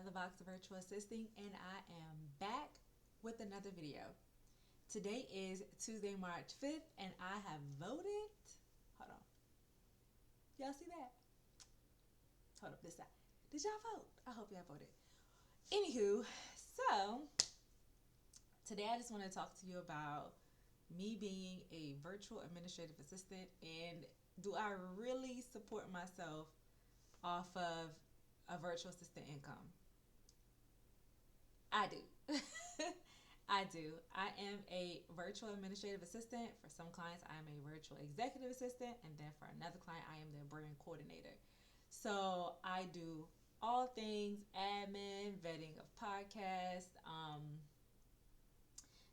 another box of virtual assisting, and I am back with another video. Today is Tuesday, March 5th, and I have voted. Hold on. Y'all see that? Hold up this side. Did y'all vote? I hope y'all voted. Anywho, so today I just want to talk to you about me being a virtual administrative assistant and do I really support myself off of a virtual assistant income? I do. I do. I am a virtual administrative assistant. For some clients, I am a virtual executive assistant. And then for another client, I am their brand coordinator. So I do all things admin, vetting of podcasts,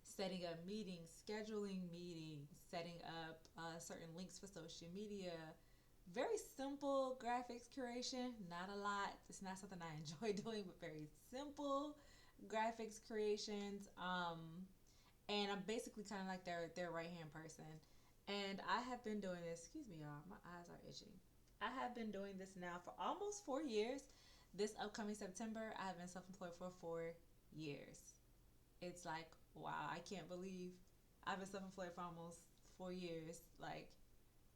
setting up meetings, scheduling meetings, setting up certain links for social media. Very simple graphics curation, not a lot. It's not something I enjoy doing, but very simple graphics creations. And I'm basically kind of like their right hand person. And I have been doing this. Excuse me, y'all. My eyes are itching. I have been doing this now for almost 4 years. This upcoming September, I have been self-employed for 4 years. It's like, wow, I can't believe I've been self-employed for almost 4 years. Like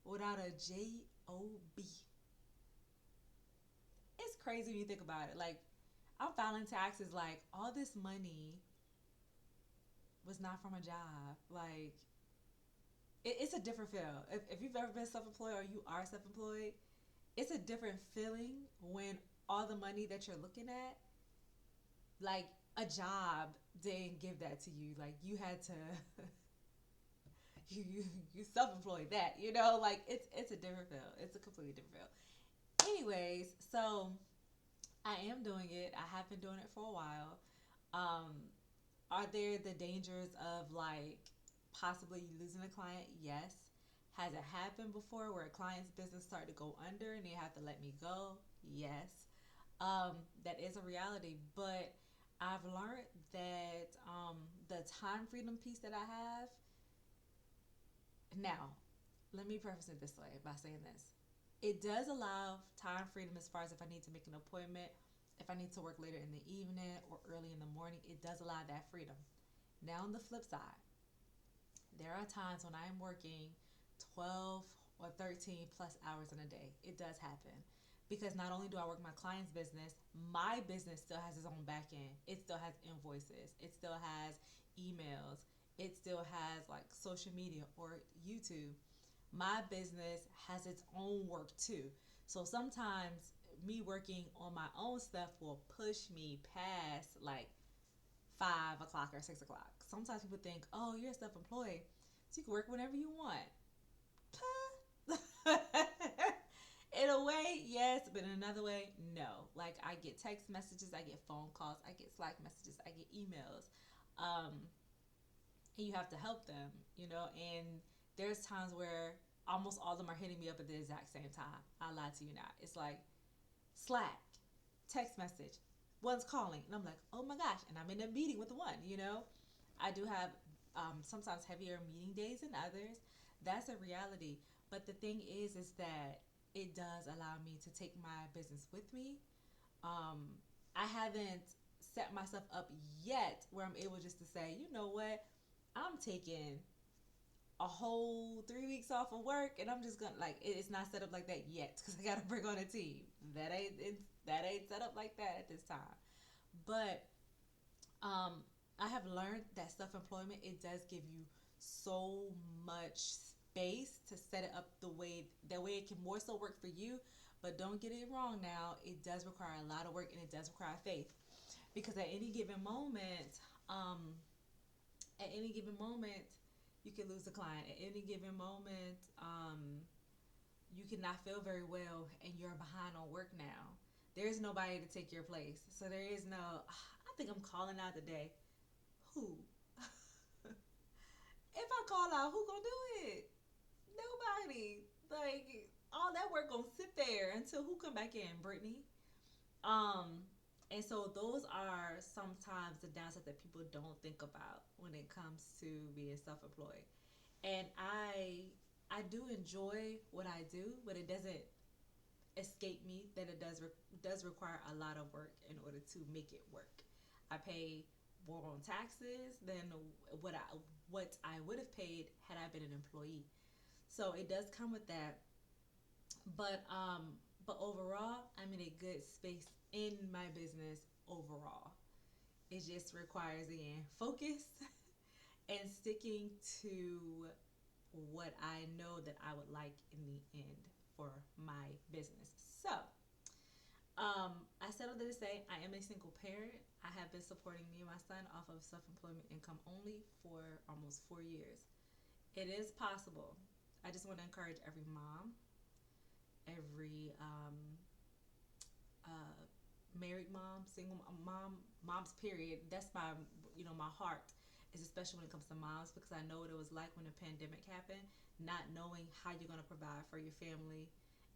without a job. It's crazy when you think about it. Like I'm filing taxes. Like all this money was not from a job. Like it's a different feel. If you've ever been self-employed or you are self-employed, it's a different feeling when all the money that you're looking at, like a job didn't give that to you. Like you had to, you self-employed that. Like it's a different feel. It's a completely different feel. Anyways, so I am doing it. I have been doing it for a while. Um, are there the dangers of like possibly losing a client? Yes. Has it happened before where a client's business started to go under and they have to let me go? Yes. That is a reality, but I've learned that the time freedom piece that I have now, let me preface it this way by saying this. It does allow time freedom as far as if I need to make an appointment, if I need to work later in the evening or early in the morning, it does allow that freedom. Now, on the flip side, there are times when I'm working 12 or 13 plus hours in a day. It does happen. Because not only do I work my client's business, my business still has its own back end. It still has invoices. It still has emails. It still has like social media or YouTube. My business has its own work too. So sometimes me working on my own stuff will push me past like 5 o'clock or 6 o'clock. Sometimes people think, oh, you're self employed, so you can work whenever you want. In a way, yes, but in another way, no. Like I get text messages, I get phone calls, I get Slack messages, I get emails. Um, and you have to help them, and there's times where almost all of them are hitting me up at the exact same time. I lie to you not. It's like Slack, text message, one's calling, and I'm like, oh my gosh, and I'm in a meeting with one. I do have sometimes heavier meeting days than others. That's a reality. But the thing is that it does allow me to take my business with me. Um, I haven't set myself up yet where I'm able just to say, you know what, I'm taking a whole 3 weeks off of work and I'm just gonna like it's not set up like that yet because I gotta bring on a team. That ain't set up like that at this time. But um, I have learned that self employment it does give you so much space to set it up the way it can more so work for you. But don't get it wrong now, it does require a lot of work and it does require faith because at any given moment, um, at any given moment, you can lose a client. At any given moment, you cannot feel very well and you're behind on work now. There's nobody to take your place. So there is no, I think I'm calling out today. Who? If I call out, who gonna do it? Nobody. Like all that work gonna sit there until who come back in, Brittany. Um, and so those are sometimes the downsides that people don't think about when it comes to being self-employed. And I do enjoy what I do, but it doesn't escape me that it does require a lot of work in order to make it work. I pay more on taxes than what I would have paid had I been an employee. So it does come with that, but overall, I'm in a good space in my business overall. It just requires, again, focus and sticking to what I know that I would like in the end for my business. So, I settled to say I am a single parent. I have been supporting me and my son off of self employment income only for almost 4 years. It is possible. I just want to encourage every mom, every uh, married mom, single mom, moms. Period. That's my heart is especially when it comes to moms because I know what it was like when the pandemic happened, not knowing how you're gonna provide for your family,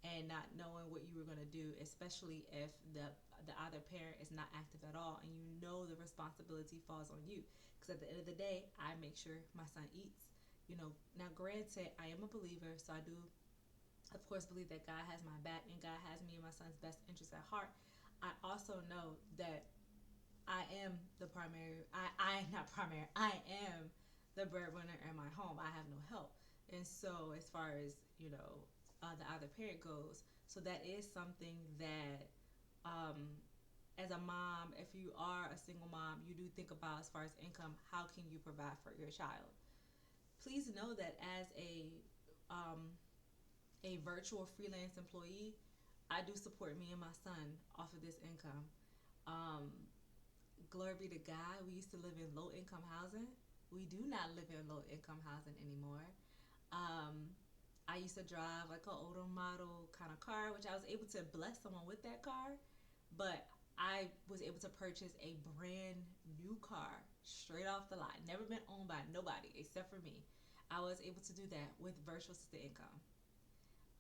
and not knowing what you were gonna do, especially if the other parent is not active at all, and you know the responsibility falls on you. Because at the end of the day, I make sure my son eats. Now granted, I am a believer, so I do of course believe that God has my back and God has me and my son's best interest at heart. I also know that I am the primary. I not primary. I am the breadwinner in my home. I have no help, and so as far as the other parent goes, so that is something that, as a mom, if you are a single mom, you do think about as far as income. How can you provide for your child? Please know that as a virtual freelance employee, I do support me and my son off of this income. Um, Glory be to God, we used to live in low income housing. We do not live in low income housing anymore. Um, I used to drive like an older model kind of car, which I was able to bless someone with that car, but I was able to purchase a brand new car straight off the lot, never been owned by nobody except for me. I was able to do that with virtual assisted income.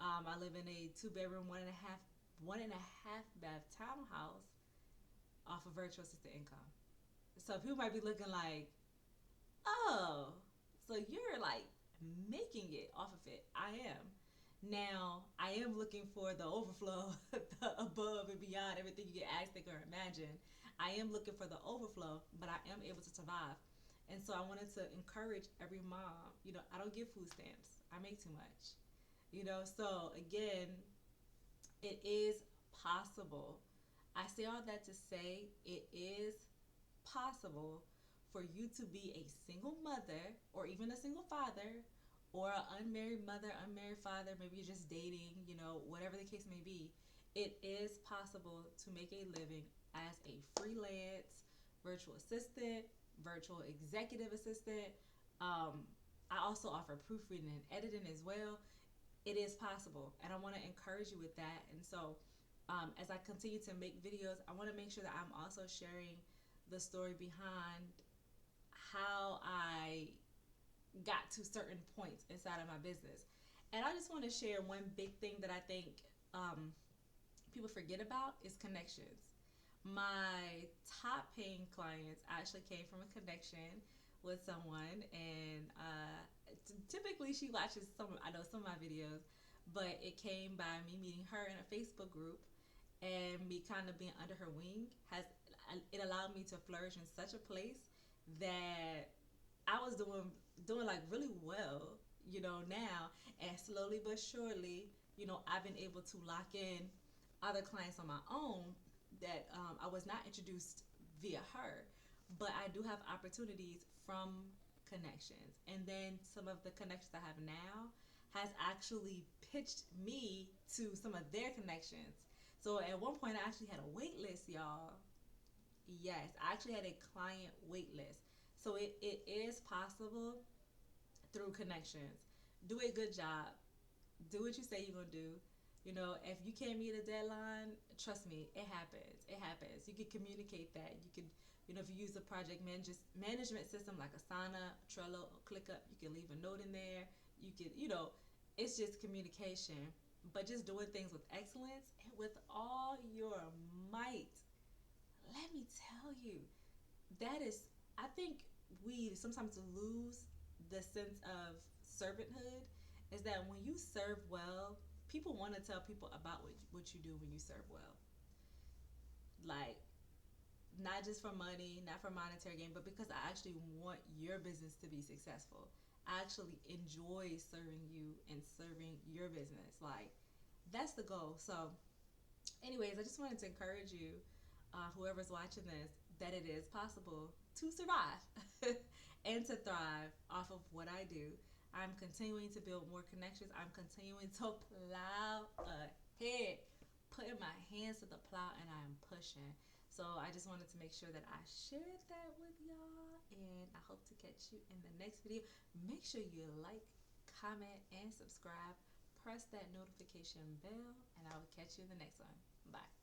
I live in a two-bedroom, one and a half bath townhouse off of virtual assisted income. So people might be looking like, oh, so you're like making it off of it. I am. Now, I am looking for the overflow, the above and beyond everything you can ask, think, or imagine. I am looking for the overflow, but I am able to survive. And so I wanted to encourage every mom. I don't give food stamps. I make too much. So again, it is possible. I say all that to say it is possible for you to be a single mother or even a single father or an unmarried mother, unmarried father, maybe you're just dating, whatever the case may be. It is possible to make a living as a freelance virtual assistant, virtual executive assistant. Um, I also offer proofreading and editing as well. It is possible, and I want to encourage you with that. And so, as I continue to make videos, I want to make sure that I'm also sharing the story behind how I got to certain points inside of my business. And I just want to share one big thing that I think people forget about is connections. My top paying clients actually came from a connection with someone, and typically she watches some of my videos, but it came by me meeting her in a Facebook group and me kind of being under her wing. Has It allowed me to flourish in such a place that I was doing like really well, now, and slowly but surely, I've been able to lock in other clients on my own that I was not introduced via her, but I do have opportunities from connections, and then some of the connections I have now has actually pitched me to some of their connections. So at one point, I actually had a wait list, y'all. Yes, I actually had a client wait list. So it is possible through connections. Do a good job. Do what you say you're gonna do. If you can't meet a deadline, trust me, it happens. It happens. You can communicate that. You can, if you use a management system like Asana, Trello, or ClickUp, you can leave a note in there. You can, it's just communication. But just doing things with excellence and with all your might. Let me tell you, that is, I think we sometimes lose the sense of servanthood, is that when you serve well, people want to tell people about what you do when you serve well. Like, not just for money, not for monetary gain, but because I actually want your business to be successful. I actually enjoy serving you and serving your business. Like, that's the goal. So, anyways, I just wanted to encourage you, whoever's watching this, that it is possible to survive and to thrive off of what I do. I'm continuing to build more connections. I'm continuing to plow ahead, putting my hands to the plow, and I am pushing. So I just wanted to make sure that I shared that with y'all, and I hope to catch you in the next video. Make sure you like, comment, and subscribe. Press that notification bell, and I will catch you in the next one. Bye.